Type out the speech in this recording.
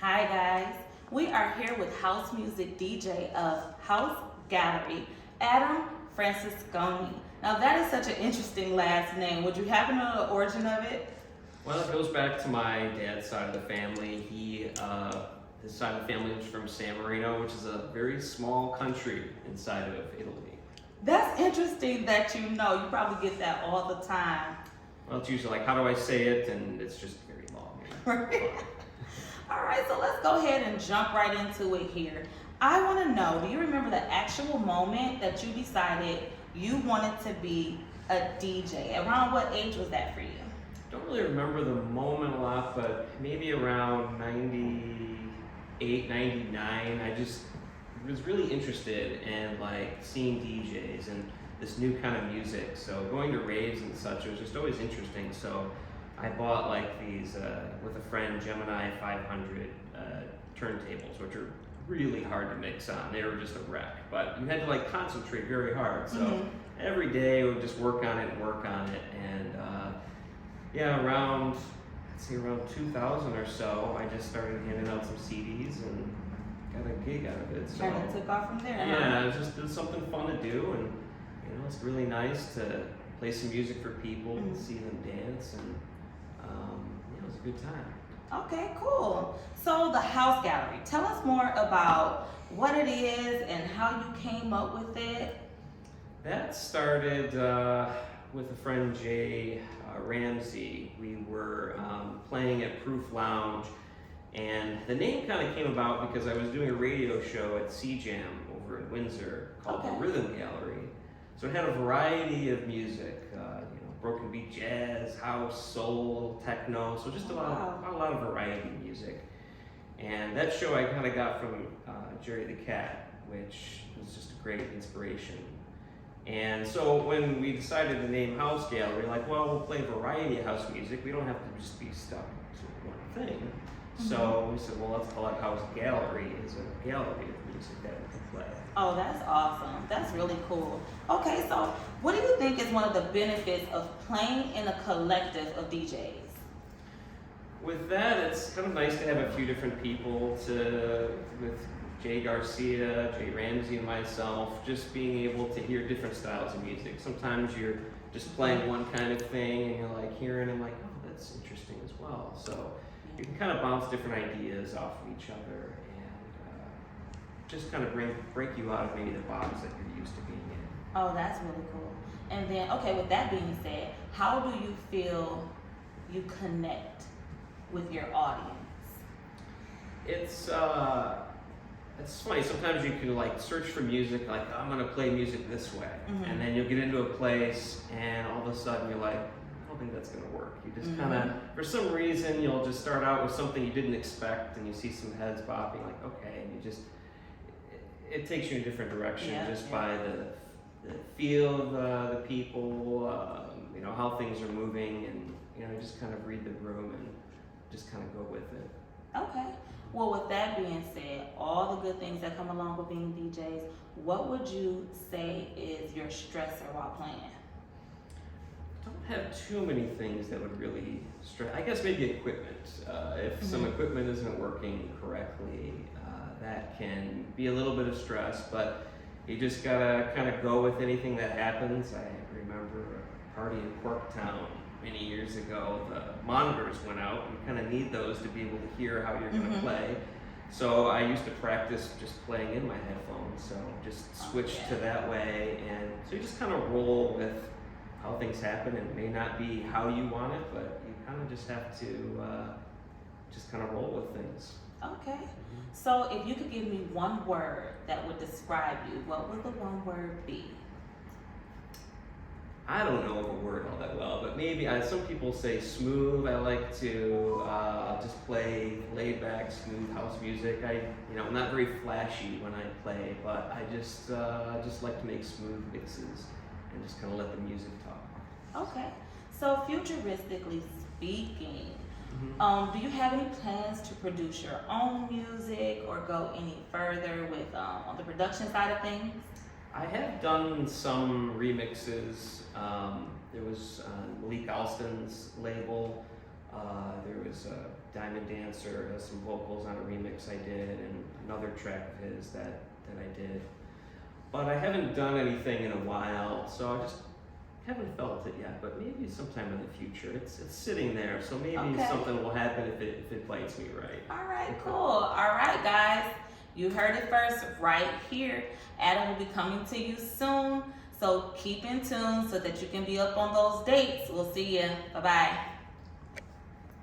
Hi guys, we are here with house music DJ of House Gallery, Adam Francesconi. Now that is such an interesting last name. Would you happen to know the origin of it? Well, it goes back to my dad's side of the family. His side of the family was from San Marino, which is a very small country inside of Italy. That's interesting that you know. You probably get that all the time. Well, it's usually like, how do I say it? And it's just very long. All right, so let's go ahead and jump right into it here. I want to know, do you remember the actual moment that you decided you wanted to be a DJ? Around what age was that for you? Don't really remember the moment a lot, but maybe around 98, 99, I just was really interested in like seeing DJs and this new kind of music. So going to raves and such, it was just always interesting. So I bought like these, with a friend, Gemini 500 turntables, which are really hard to mix on. They were just a wreck, but you had to like concentrate very hard. So every day we would just work on it. And yeah, around 2000 or so, I just started handing out some CDs and got a gig out of it. So And it took off from there. yeah, it was something fun to do, and it's really nice to play some music for people and see them dance, and it was a good time. Okay, cool. So the House Gallery, tell us more about what it is and how you came up with it. That started with a friend, Jay Ramsey. We were playing at Proof Lounge, and the name kind of came about because I was doing a radio show at CJAM over in Windsor called the Rhythm Gallery. So it had a variety of music, broken beat jazz, house, soul, techno, so just a lot of variety of music. And that show I kind of got from Jerry the Cat, which was just a great inspiration. And so when we decided to name House Gallery, like, well, we'll play a variety of house music. We don't have to just be stuck to one thing. So we said, well, let's call it House Gallery. It's a gallery of music that we can play. Oh, that's awesome. That's really cool. Okay, so what do you think is one of the benefits of playing in a collective of DJs? With that, it's kind of nice to have a few different people with Jay Garcia, Jay Ramsey, and myself, just being able to hear different styles of music. Sometimes you're just playing one kind of thing and you're like hearing and like, oh, that's interesting as well. So you can kind of bounce different ideas off of each other and just kind of break you out of maybe the box that you're used to being in. Oh, that's really cool. And then, okay, with that being said, how do you feel you connect with your audience? It's funny. Sometimes you can like search for music, like I'm gonna play music this way, and then you'll get into a place, and all of a sudden you're like, I don't think that's gonna work. You just kind of, for some reason, you'll just start out with something you didn't expect, and you see some heads bopping, like okay, and you just, it takes you in a different direction by the feel of the people, how things are moving, and you just kind of read the room and just kind of go with it. Okay. Well, with that being said, all the good things that come along with being DJs, what would you say is your stressor while playing? I don't have too many things that would really stress. I guess maybe equipment. If some equipment isn't working correctly, that can be a little bit of stress, but you just gotta kind of go with anything that happens. I remember a party in Corktown many years ago. The monitors went out. You kind of need those to be able to hear how you're going to play. So I used to practice just playing in my headphones. So just switch to that way, and so you just kind of roll with how things happen. It may not be how you want it, but you kind of just have to just kind of roll with things. Okay. So if you could give me one word that would describe you, what would the one word be? I don't know the word all that well, but maybe some people say smooth. I like to just play laid back, smooth house music. I'm not very flashy when I play, but I just like to make smooth mixes and just kind of let the music talk. Okay. So futuristically speaking, do you have any plans to produce your own music or go any further with on the production side of things? I have done some remixes. There was Malik Alston's label. There was a Diamond Dancer, has some vocals on a remix I did, and another track of his that I did. But I haven't done anything in a while, so I just haven't felt it yet. But maybe sometime in the future. It's sitting there, so maybe something will happen if it bites me right. All right, cool. All right, guys. You heard it first right here. Adam will be coming to you soon. So keep in tune so that you can be up on those dates. We'll see you. Bye-bye.